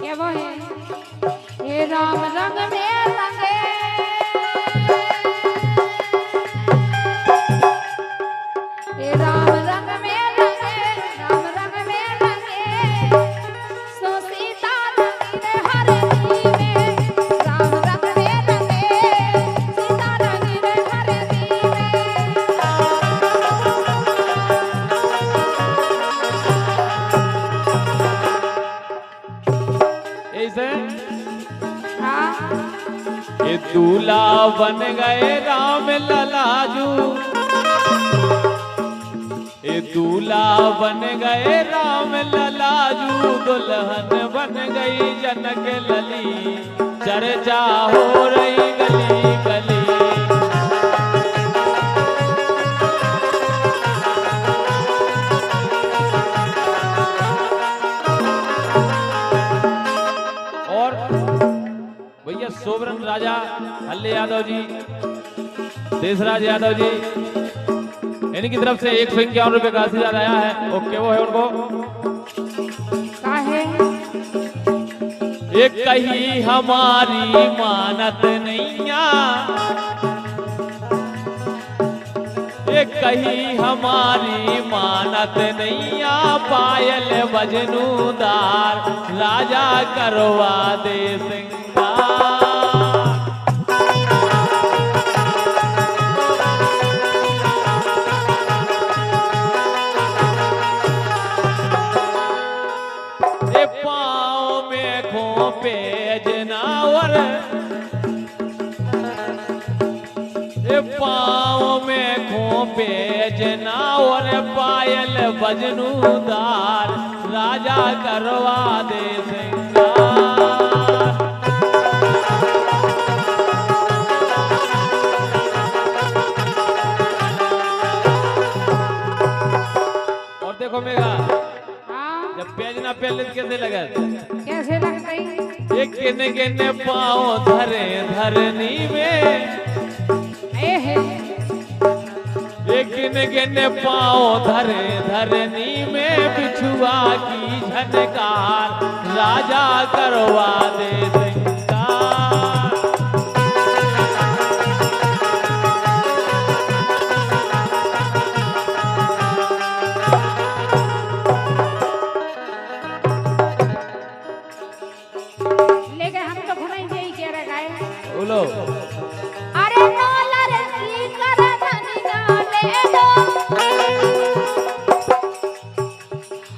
ये वो है ये राम रंग में रंगे ये राम रंग में रंगे राम रंग में रंगे सो सीता रंगी हर दीवे राम रंग में रंगे सीता रंगी हर दीवे ऐसे हाँ ये दूल्हा बन गए राम ललाजू ये दूल्हा बन गए राम ललाजू दुल्हन बन गई जनक लली चर्चा हो रही गली गली और भैया सोबरन राजा हल्ले यादव जी देशराज यादव जी इनकी तरफ से 151 रुपए का आशीर्वाद आया है। ओके वो है उनको काहे एक कही हमारी मानत नैया एक कही हमारी मानत नैया पायल बजनूदार राजा करवा दे सिंगार पाँव में खोपे जनावर पाँव में खोपे जनावर पायल बजनूदार राजा करवा दे सिंगार और देखो मेघा जब पेजना पहले कैसे लगा कैसे लगती एक किने किने पाँव धरे धरनी में एक किने किने पाँव धरे धरनी में बिछुआ की झनकार राजा करवा दे सिंगार लेकिन हम तो घुमाएंगे ही कह रहा है बोलो अरे डॉलर की कर धनिया ले दो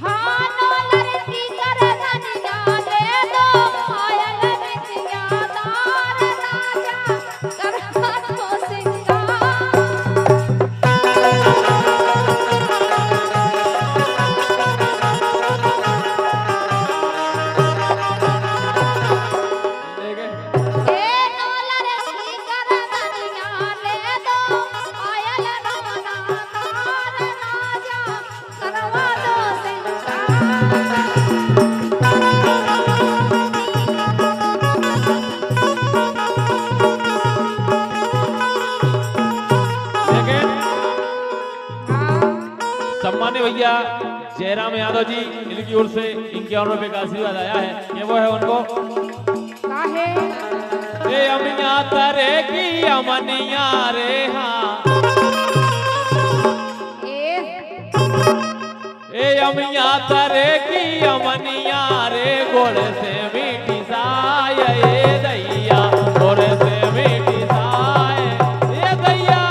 हाँ डॉलर की कर धनिया ले दो पायल बिटिया दार राजा करवा दो सिंगार सम्मानित भैया जयराम यादव जी इनकी ओर से 51 रुपए का आशीर्वाद आया है। ये वो है उनको काहे ए अमिया तरे की अमनिया रे हाँ ए अमिया तरे की अमनिया रे गोड़ से मीठी साय ए दैया गोड़ से मीठी साय ए दैया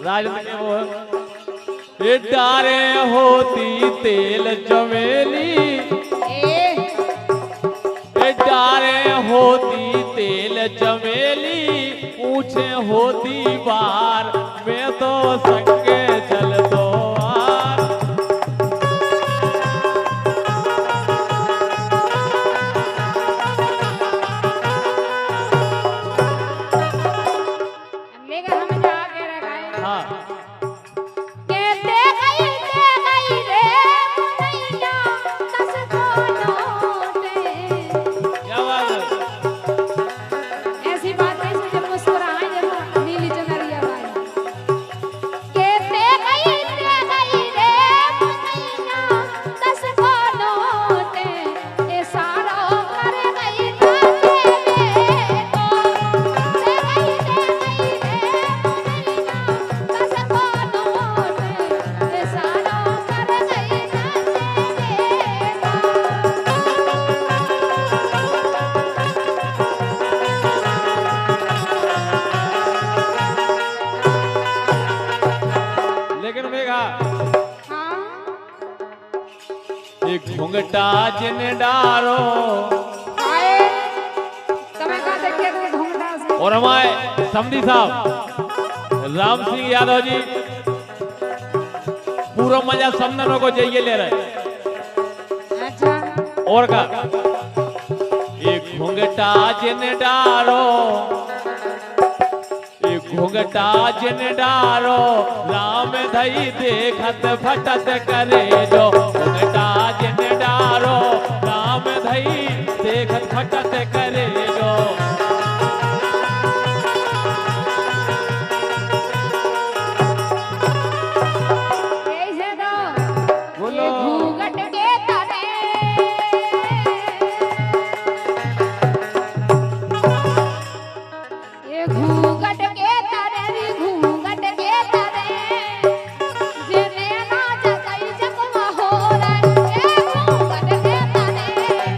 राजनीति में वो है डारे होती तेल चमेली डारे होती तेल चमेली ऊंचे होती बार, मैं तो संगे चल दो आर। लेकिन हम जाके रखाए हाँ कहते गई रे मुनैया दस को लौटे। क्या बात है। ऐसी बात कैसे जब मुस्कुराए जब नीली चुनरिया वाली कहते गई रे मुनैया दस को लौटे। ए सारो कर गई नाचे तो से गई रे मुनैया दस को लौटे। ए सारो कर गई लेकिन मेघा हाँ एक घूंघटा जिन डारो आए તમે કા દેખ્યા તો ઢોંગડા से और हमारे समधी साहब राम सिंह यादव जी पूरा मजा समननों को जाइए ले रहे। अच्छा और का एक घूंघटा जिन डारो, एक घूंघटा जिन डारो, राम धई देखत फटत करे जो। घूंघटा जिन डारो, राम धई देखत फटत करे जो। कैसे दो बोलो। ये घूंघट के तले ये घूंघट के तले रे घूंघट के तले जिने ना जगई जगवा हो रे। ये घूंघट के तले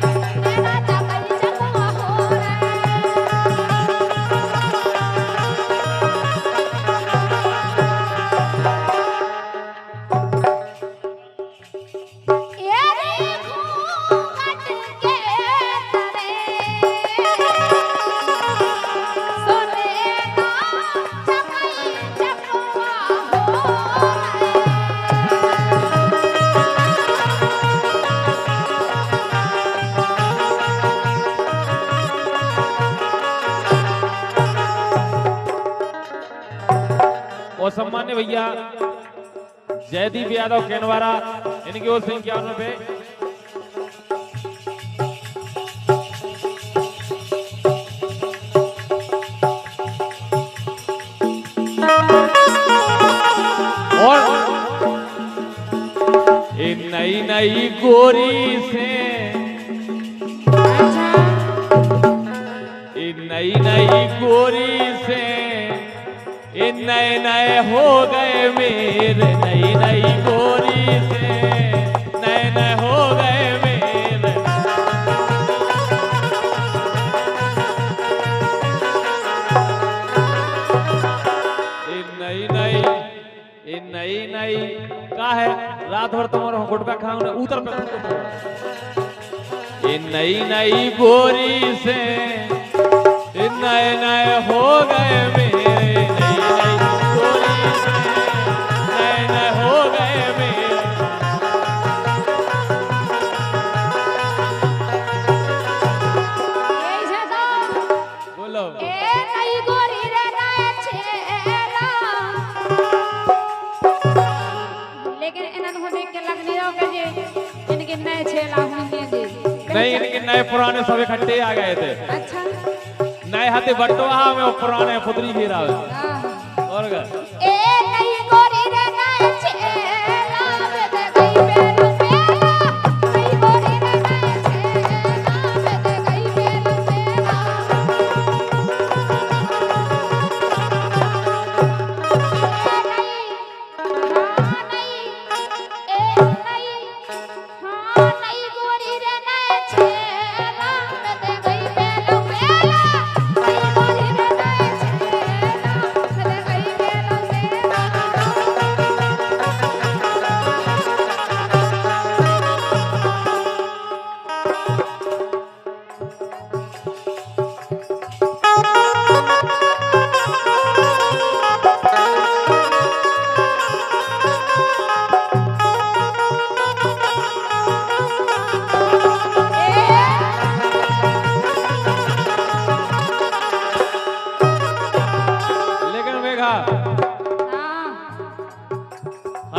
जिने ना जगई जगवा हो रे। ये रे घूंघट के तले सोने ना जगई जगवा हो और सम्मान्य भैया जयदीप यादव केनवारा, इनकी ओर से 51 रुपए। और ये नई नई गोरी से, अच्छा ये नई नई गोरी से, ये नए नए हो गए मेरे। नई नई गोरी से नए नए हो गए मेरे। ये नई नई, ये नई नई का है रात भर तुम्हारा गुटका खाऊं ना उतर पे। ये नई नई गोरी से ये नए नए हो गए मेरे। नई नई गोरी से नए नए हो गए मेरे। कैसे दो बोलो। ए नई गोरी रे नए छेला। लेकिन इन्हन हो देख के लग नहीं रहा कि जे इनके नए छेला होंगे दे। नहीं, इनके नए पुराने सब इकट्ठे आ गए थे। अच्छा नए हाथी बटवा में वो पुराने पुतरी घेरा हुआ। हाँ। और का ए नई गोरी रे नए छेला वे दे गई बेल मेला। नई गोरी रे नए छेला वे दे गई बेल मेला। नई गोरी रे नए छेला वे दे गई बेल मेला। नई गोरी रे नए छेला वे दे गई बेल मेला।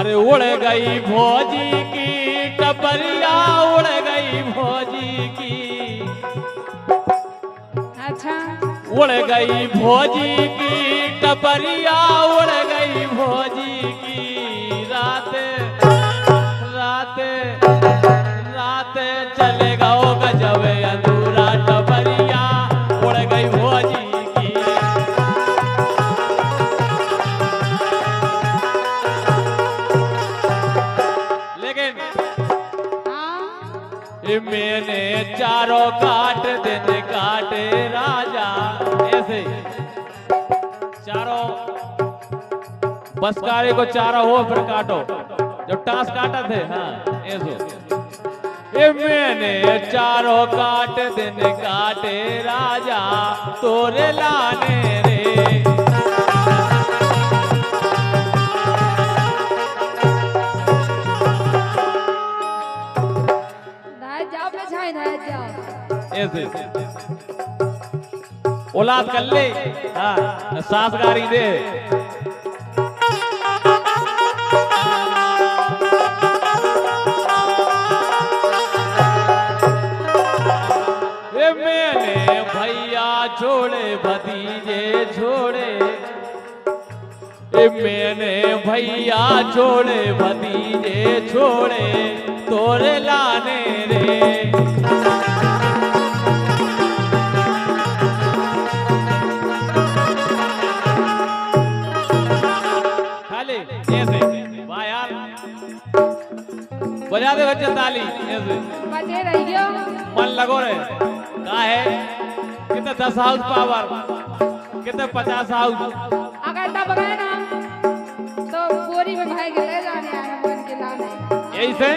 अरे उड़ गई भौजी की टपरिया, उड़ गई भौजी की, अच्छा उड़ गई भौजी की टपरिया, उड़ गई भौजी की। रात रात रात चलेगा ओ गजब अधूरा टपरिया, उड़ गई भौजी की। लेकिन मैंने चारों काट दिन काटे राजा, ऐसे चारों बसकारी को चारों हो फिर काटो, जब टांस काटा थे। हाँ ऐसे ये मैंने चारों काट दिन काटे राजा, तोरे लाने रे। ऐसे औलाद कर ले, हाँ सासगारी दे। ये मैंने भैया छोड़े भतीजे छोड़े, ये मैंने भैया छोड़े भतीजे छोड़े, तोरे लाने रे। बजा दे बच्चे ताली, ऐसे बजे रहियो, मन लगो रे। का है कितने 10 हाउस पावर, कितने 50 हाउस। अगर तब गए ना तो बोरी में भाई के ले जाने आए बन के लाने। यही से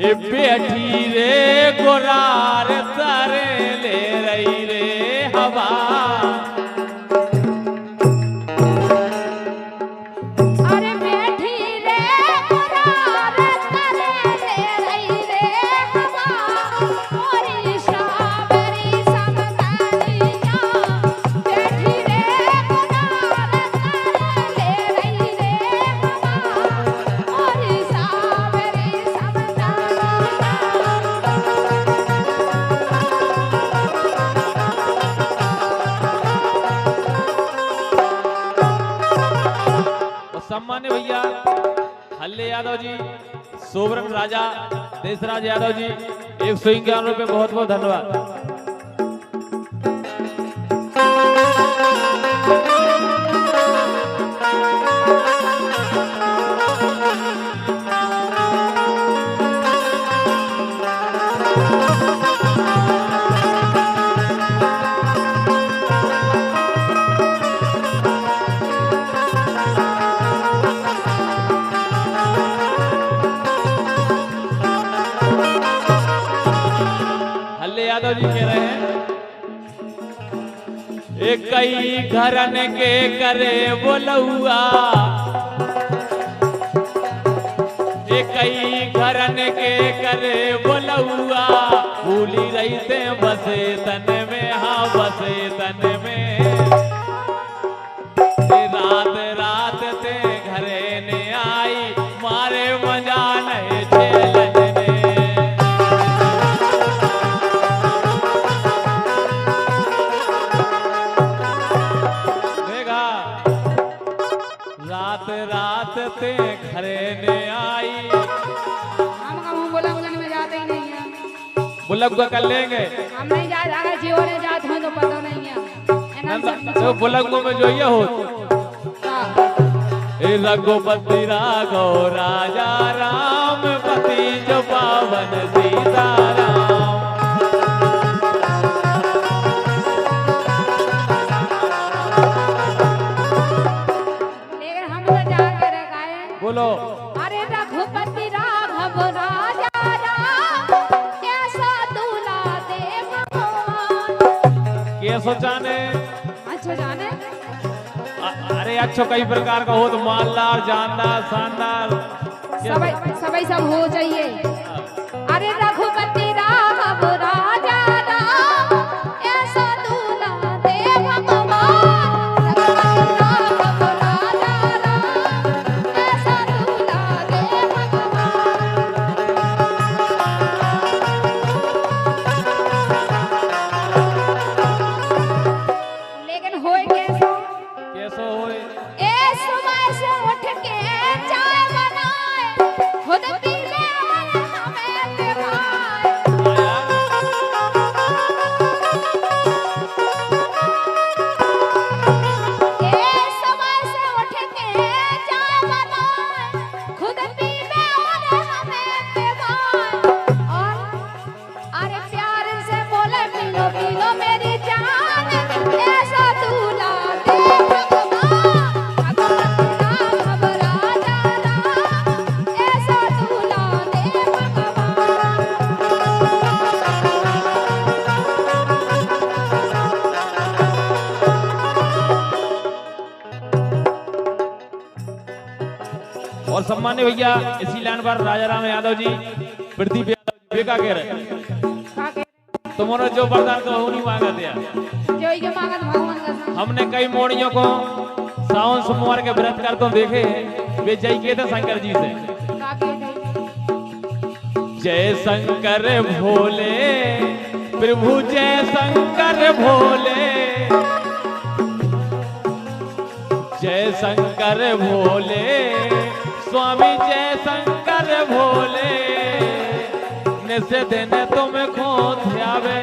ये बैठी रे गोरार तारे ले रही रे हवा, सम्मान्य भैया हल्ले यादव जी, सोबरन राजा, देशराज यादव जी 151 रुपए, बहुत बहुत धन्यवाद। यादव जी कह रहे हैं एक कई घरन के करे बोलुआ, एक कई घरन के करे बोलुआ, भूली रही थे बसे तन में, हाँ बसे तन में। रात रात ते घरे ने आई, मारे मजा नहीं झेलन। रात ते घरे ने आई, हम बुलक में जाते ही नहीं है। बुलक को कर लेंगे, हम नहीं जा रहा, जीवन में जाते हैं तो पता नहीं है। तो बुलक में जो ये हो रघुपति राघव राजा राम, पति जो पावन सीता राम। बोलो अरे रघुपति राघव राजा राम, ऐसा दूल्हा दे भगवान। कैसो जाने, अच्छा जाने, अरे अच्छो कई प्रकार का हो, तो मालदार जानदार शानदार सब हो जाइए। अरे रघुपति राघव राजा राम, ऐसा दूल्हा दे भगवान। राघव राजा राम, और सम्मान्य भैया इसी लाइन पर राजा राम यादव जी प्रदीप यादव जी का कह रहे तुम्हारा जो वरदान तो नहीं मांगा दिया जो ये मांगत भगवान का संग। हमने कई मोड़ियों को सावन सोमवार के व्रत कर तो देखे हैं वे जय के थे शंकर जी से का के जय शंकर भोले प्रभु जय शंकर भोले जय शंकर भोले स्वामी जय शंकर भोले निसे दिन तुम खो ध्यावे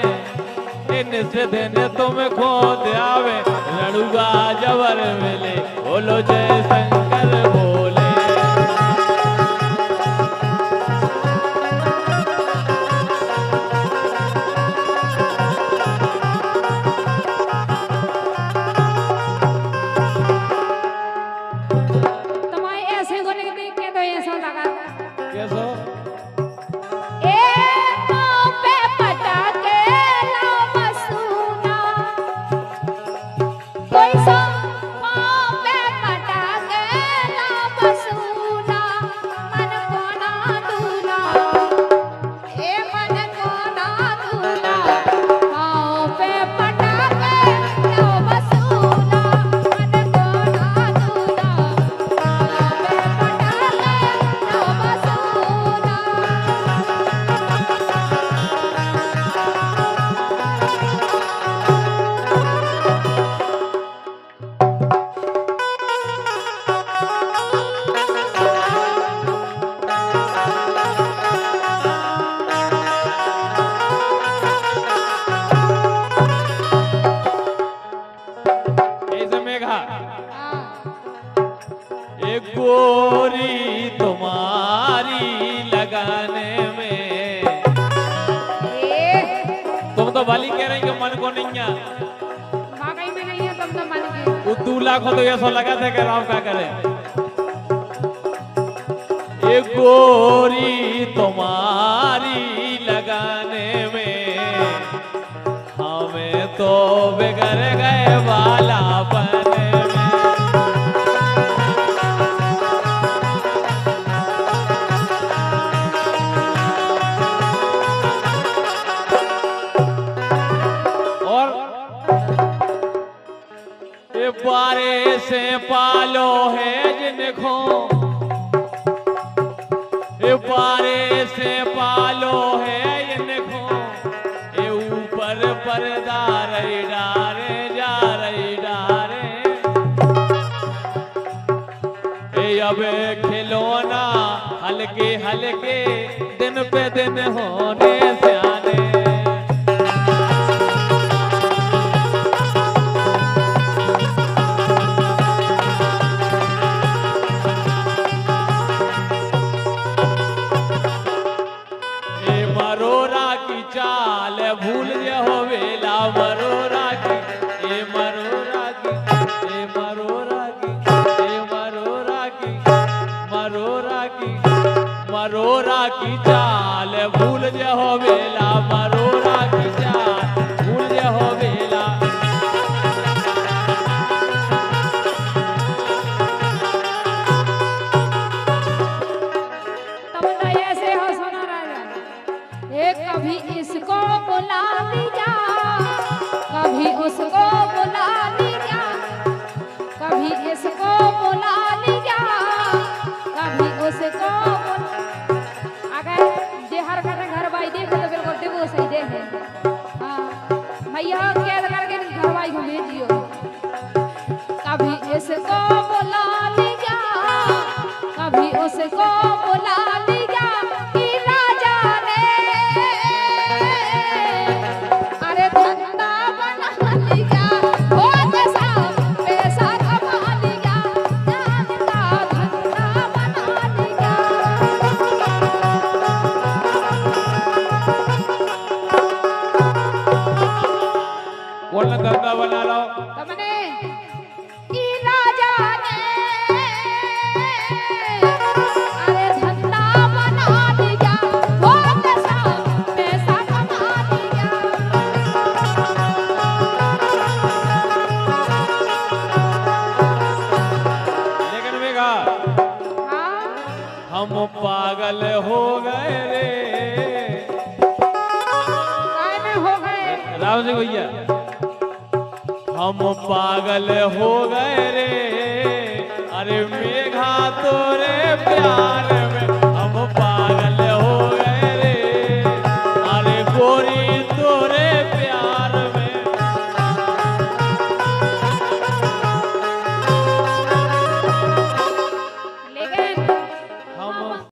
निसे दिन तुम खो ध्यावे रणुगा जबर मिले बोलो जय शंकर भोले तुम्हारे ऐसे को देख के तो ऐसा लगा कैसो ए पाँव पे पटाके लाओ मसूना कोई सो पाँव पे पटाके लाओ मसूना मन को ना दूना ए मन को ना दूना पाँव पे पटाके लाओ मसूना मन को ना दूना पाँव पे पटाके लाओ मसूना ऐसे मेघा हाँ एक गोरी तुम्हारी लगाने में ए तुम तो भली कह रही हो मन को नहीं है वाकई में नहीं है तुम तो मन के वो 2 लाख हो तो ये सो लगा था कि राम क्या करे एक गोरी तुम्हारी लगाने में हमें तो बिगड़ गए बालापन में और ये बारे से पालो है जिनको ये बारे से पालो है जिनको ये ऊपर पर्दा रही डारे जा रही डारे ये अब खिलौना हल्के हल्के दिन पे दिन होने से आने ए मरोरा की चाल भूल जे हो वेला मरोरा की ए मरोरा की ए मरोरा की ए मरोरा की मरोरा की मरोरा की चाल भूल जे हो वेला मरोरा की चाल भूल जे हो वेला तुम तो ऐसे हो सोना राजा ए कभी इसको बुला लीजा कभी उसको बुला लीजा कभी इसको बुला लीजा कभी उसको अगर जे हर घर भाई देखो तो बिल्कुल देखो सही दे है हाँ भैया कैद करके घर भाई को भेजियो कभी इसको बुला लीजा कभी उसको बुला लीजा कि राजा ने अरे धंधा बना लिया हो पैसा पैसा कमा लिया जान का धंधा बना लिया कौन धंधा बना लो तुमने कि राजा ने अरे धंधा बना लिया हो पैसा पैसा कमा लिया लेकिन मेघा हाँ राम सिंह भैया। हम पागल हो गए रे, अरे मेघा तोरे प्यार में